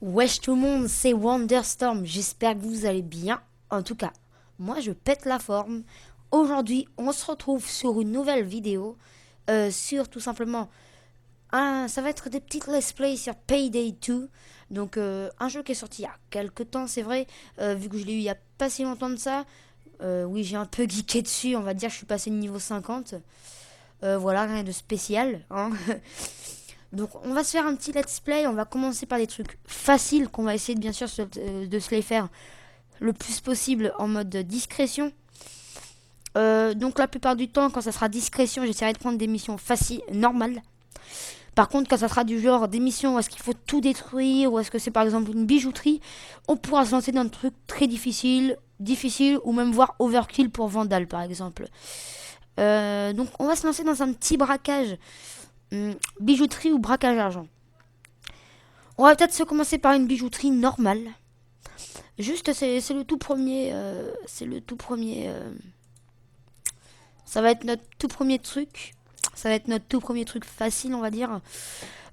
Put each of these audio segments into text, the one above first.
Wesh tout le monde, c'est Wonderstorm, j'espère que vous allez bien. En tout cas, moi je pète la forme. Aujourd'hui, on se retrouve sur une nouvelle vidéo sur tout simplement ça va être des petites let's play sur Payday 2. Donc un jeu qui est sorti il y a quelques temps, c'est vrai, vu que je l'ai eu il y a pas si longtemps de ça. Oui, j'ai un peu geeké dessus, on va dire, je suis passé de niveau 50. Voilà, rien de spécial, hein. Donc on va se faire un petit let's play, on va commencer par des trucs faciles qu'on va essayer de bien sûr de se les faire le plus possible en mode discrétion. Donc la plupart du temps quand ça sera discrétion j'essaierai de prendre des missions faciles, normales. Par contre quand ça sera du genre des missions où est-ce qu'il faut tout détruire, ou est-ce que c'est par exemple une bijouterie, on pourra se lancer dans des trucs très difficiles ou même voir overkill pour Vandal par exemple. Donc on va se lancer dans un petit braquage, bijouterie ou braquage argent. On va peut-être se commencer par une bijouterie normale. Juste, c'est le tout premier. C'est le tout premier. Ça va être notre tout premier truc. Ça va être notre tout premier truc facile, on va dire.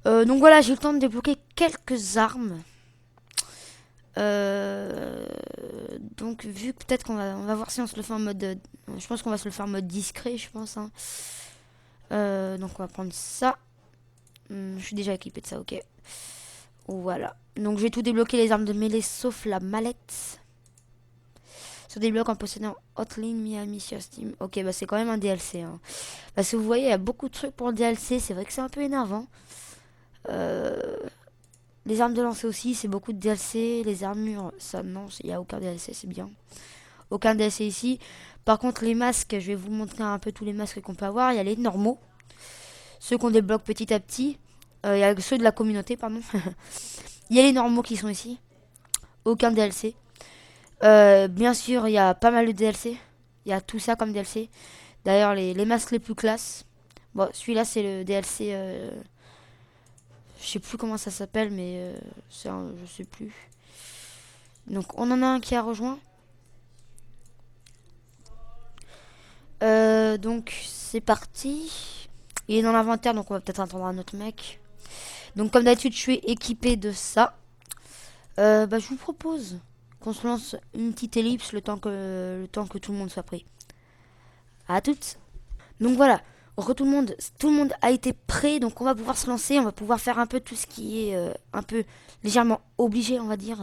Donc voilà, j'ai eu le temps de débloquer quelques armes. Donc vu que peut-être on va voir si on se le fait en mode. Je pense qu'on va se le faire en mode discret, je pense, hein. Donc on va prendre ça. Je suis déjà équipé de ça, ok. Voilà. Donc je vais tout débloquer les armes de mêlée sauf la mallette. Se débloque en possédant Hotline Miami sur Steam. Ok, bah c'est quand même un DLC, hein. Parce que vous voyez, il y a beaucoup de trucs pour le DLC. C'est vrai que c'est un peu énervant. Euh, les armes de lancer aussi, c'est beaucoup de DLC. Les armures, ça non, il n'y a aucun DLC, c'est bien. Aucun DLC ici. Par contre, les masques, je vais vous montrer un peu tous les masques qu'on peut avoir. Il y a les normaux, ceux qu'on débloque petit à petit. Il y a ceux de la communauté, pardon. Il y a les normaux qui sont ici. Aucun DLC. Bien sûr, il y a pas mal de DLC. Il y a tout ça comme DLC. D'ailleurs, les masques les plus classes. Bon, celui-là, c'est le DLC. Je sais plus comment ça s'appelle, mais je sais plus. Donc, on en a un qui a rejoint. Donc, c'est parti. Il est dans l'inventaire, donc on va peut-être attendre un autre mec. Donc, comme d'habitude, je suis équipé de ça. Bah, je vous propose qu'on se lance une petite ellipse le temps que tout le monde soit prêt. À toutes. Donc voilà, tout le monde a été prêt, donc on va pouvoir se lancer, on va pouvoir faire un peu tout ce qui est un peu légèrement obligé, on va dire.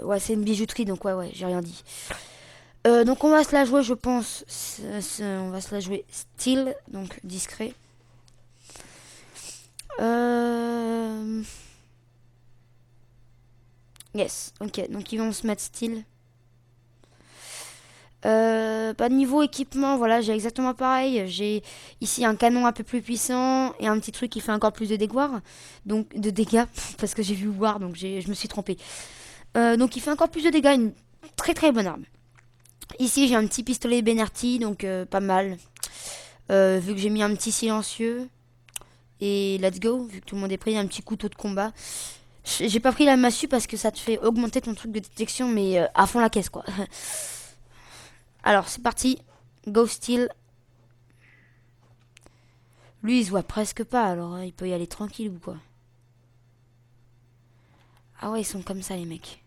Ouais, c'est une bijouterie, donc ouais, j'ai rien dit. Donc on va se la jouer, je pense, on va se la jouer style, donc discret. Euh... Yes, ok, donc ils vont se mettre style. Bah, niveau équipement, voilà, j'ai exactement pareil. J'ai ici un canon un peu plus puissant et un petit truc qui fait encore plus de dégâts. Donc, de dégâts, parce que j'ai vu voir, donc je me suis trompé. Donc, il fait encore plus de dégâts, une très très bonne arme. Ici, j'ai un petit pistolet Benerti, donc pas mal. Vu que j'ai mis un petit silencieux. Et let's go, vu que tout le monde est prêt, un petit couteau de combat. J'ai pas pris la massue parce que ça te fait augmenter ton truc de détection, mais à fond la caisse, quoi. Alors, c'est parti. Go Steel. Lui, il se voit presque pas, alors il peut y aller tranquille ou quoi. Ah ouais, ils sont comme ça, les mecs.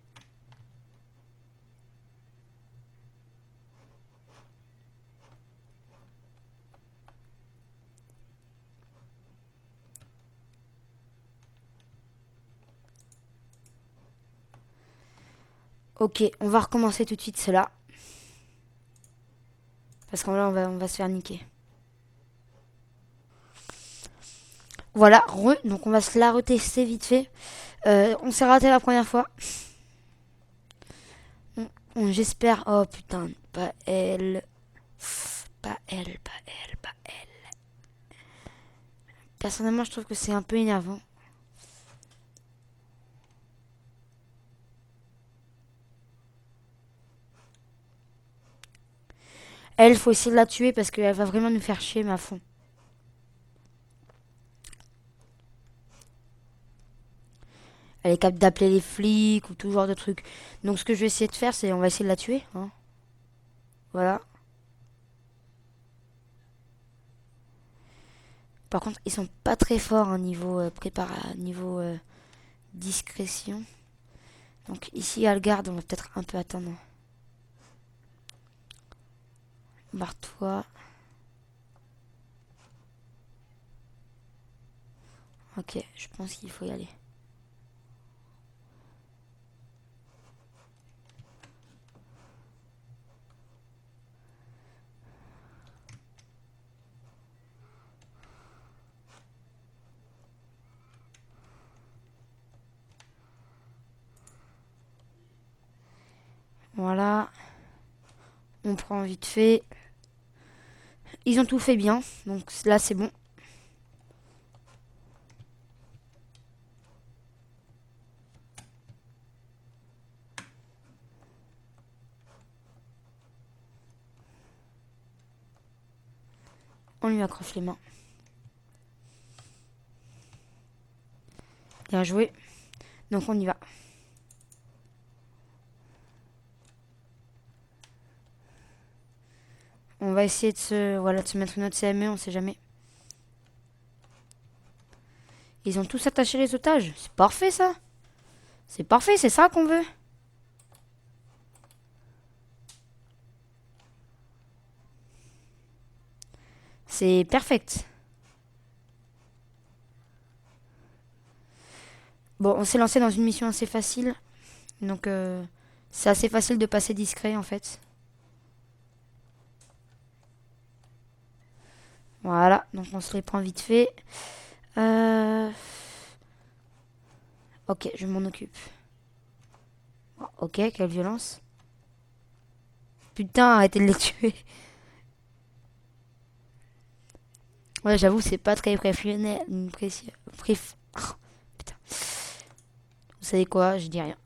Ok, on va recommencer tout de suite cela. Parce qu'en là, on va se faire niquer. Voilà, donc on va se la retester vite fait. On s'est raté la première fois. J'espère. Oh putain, pas elle. Pas elle, pas elle, pas elle. Personnellement, je trouve que c'est un peu énervant. Elle, faut essayer de la tuer parce qu'elle va vraiment nous faire chier, mais à fond. Elle est capable d'appeler les flics ou tout genre de trucs. Donc ce que je vais essayer de faire, c'est on va essayer de la tuer, hein. Voilà. Par contre, ils sont pas très forts hein, niveau niveau discrétion. Donc ici, Algarde, on va peut-être un peu attendre. Barre-toi. Ok, je pense qu'il faut y aller. Voilà. On prend vite fait. Ils ont tout fait bien. Donc là, c'est bon. On lui accroche les mains. Bien joué. Donc on y va. On va essayer de se mettre une autre CME, on sait jamais. Ils ont tous attaché les otages. C'est parfait ça. C'est parfait, c'est ça qu'on veut. C'est perfect. Bon, on s'est lancé dans une mission assez facile. Donc c'est assez facile de passer discret en fait. Voilà, donc on se les prend vite fait. Ok, je m'en occupe. Ok, quelle violence. Putain, arrêtez de les tuer. Ouais, j'avoue, c'est pas très préférentiel. Oh, putain. Vous savez quoi, je dis rien.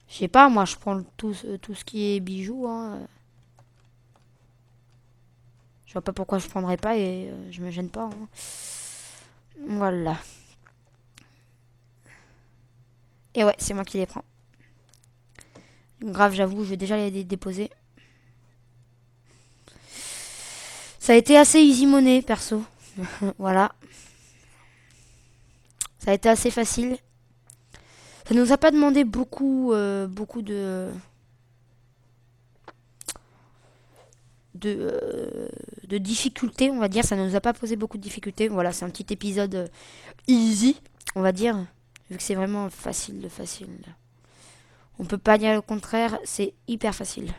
Je sais pas, moi je prends tout ce qui est bijoux. Hein. Je vois pas pourquoi je prendrais pas et je me gêne pas. Hein. Voilà. Et ouais, c'est moi qui les prends. Grave, j'avoue, je vais déjà les déposer. Ça a été assez easy money, perso. Voilà. Ça a été assez facile. Ça nous a pas demandé beaucoup de difficultés, on va dire. Ça ne nous a pas posé beaucoup de difficultés. Voilà, c'est un petit épisode easy, on va dire. Vu que c'est vraiment facile de facile. On peut pas dire le contraire, c'est hyper facile.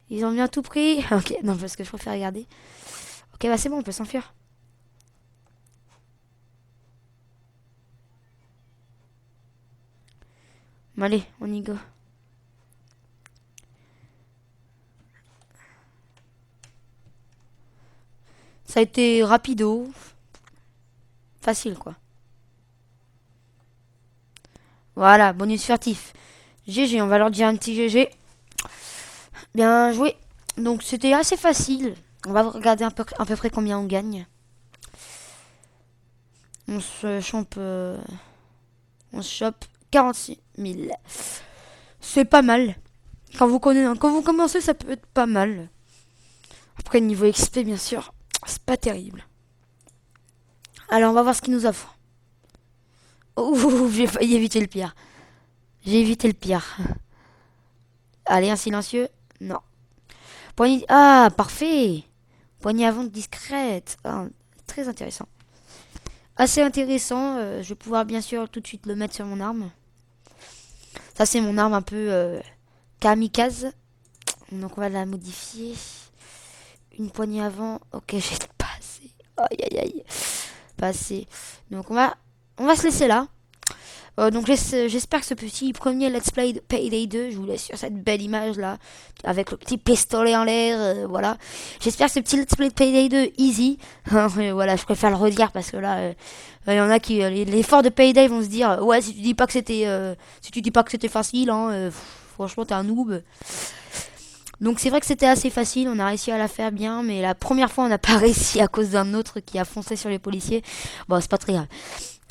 Ils ont bien tout pris. Ok, non, parce que je préfère regarder. Ok, bah c'est bon, on peut s'enfuir. Bon, allez, on y go. Ça a été rapido. Facile, quoi. Voilà, bonus furtif. GG, on va leur dire un petit GG. Bien joué. Donc c'était assez facile. On va regarder à peu près combien on gagne. On se chope, on se chope 46 000. C'est pas mal. Quand vous commencez, ça peut être pas mal. Après, niveau XP, bien sûr, c'est pas terrible. Alors, on va voir ce qu'il nous offre. Ouh, j'ai failli éviter le pire. J'ai évité le pire. Allez, un silencieux. Non. Poignée... Ah, parfait. Poignée avant discrète. Ah, très intéressant. Assez intéressant. Je vais pouvoir bien sûr tout de suite le mettre sur mon arme. Ça, c'est mon arme un peu kamikaze. Donc, on va la modifier. Une poignée avant. Ok, j'ai pas assez. Aïe, aïe, aïe. Pas assez. Donc, on va se laisser là. Donc j'espère que ce petit premier Let's Play de Payday 2, je vous laisse sur cette belle image là, avec le petit pistolet en l'air, voilà. J'espère que ce petit Let's Play de Payday 2 easy, voilà, je préfère le redire parce que là, il y en a qui, les forts de Payday vont se dire, ouais, si tu dis pas que c'était facile, hein, franchement t'es un noob. Donc c'est vrai que c'était assez facile, on a réussi à la faire bien, mais la première fois on n'a pas réussi à cause d'un autre qui a foncé sur les policiers. Bon, c'est pas très grave.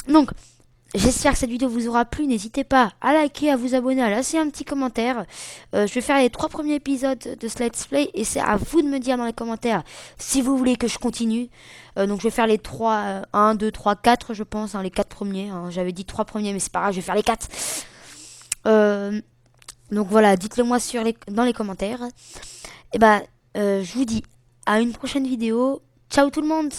Donc j'espère que cette vidéo vous aura plu. N'hésitez pas à liker, à vous abonner, à laisser un petit commentaire. Je vais faire les 3 premiers épisodes de ce let's play et c'est à vous de me dire dans les commentaires si vous voulez que je continue. Donc je vais faire les 3, 1, 2, 3, 4 je pense, hein, les 4 premiers. Hein. J'avais dit 3 premiers mais c'est pas grave, je vais faire les 4. Donc voilà, dites-le moi dans les commentaires. Et bah, je vous dis à une prochaine vidéo. Ciao tout le monde!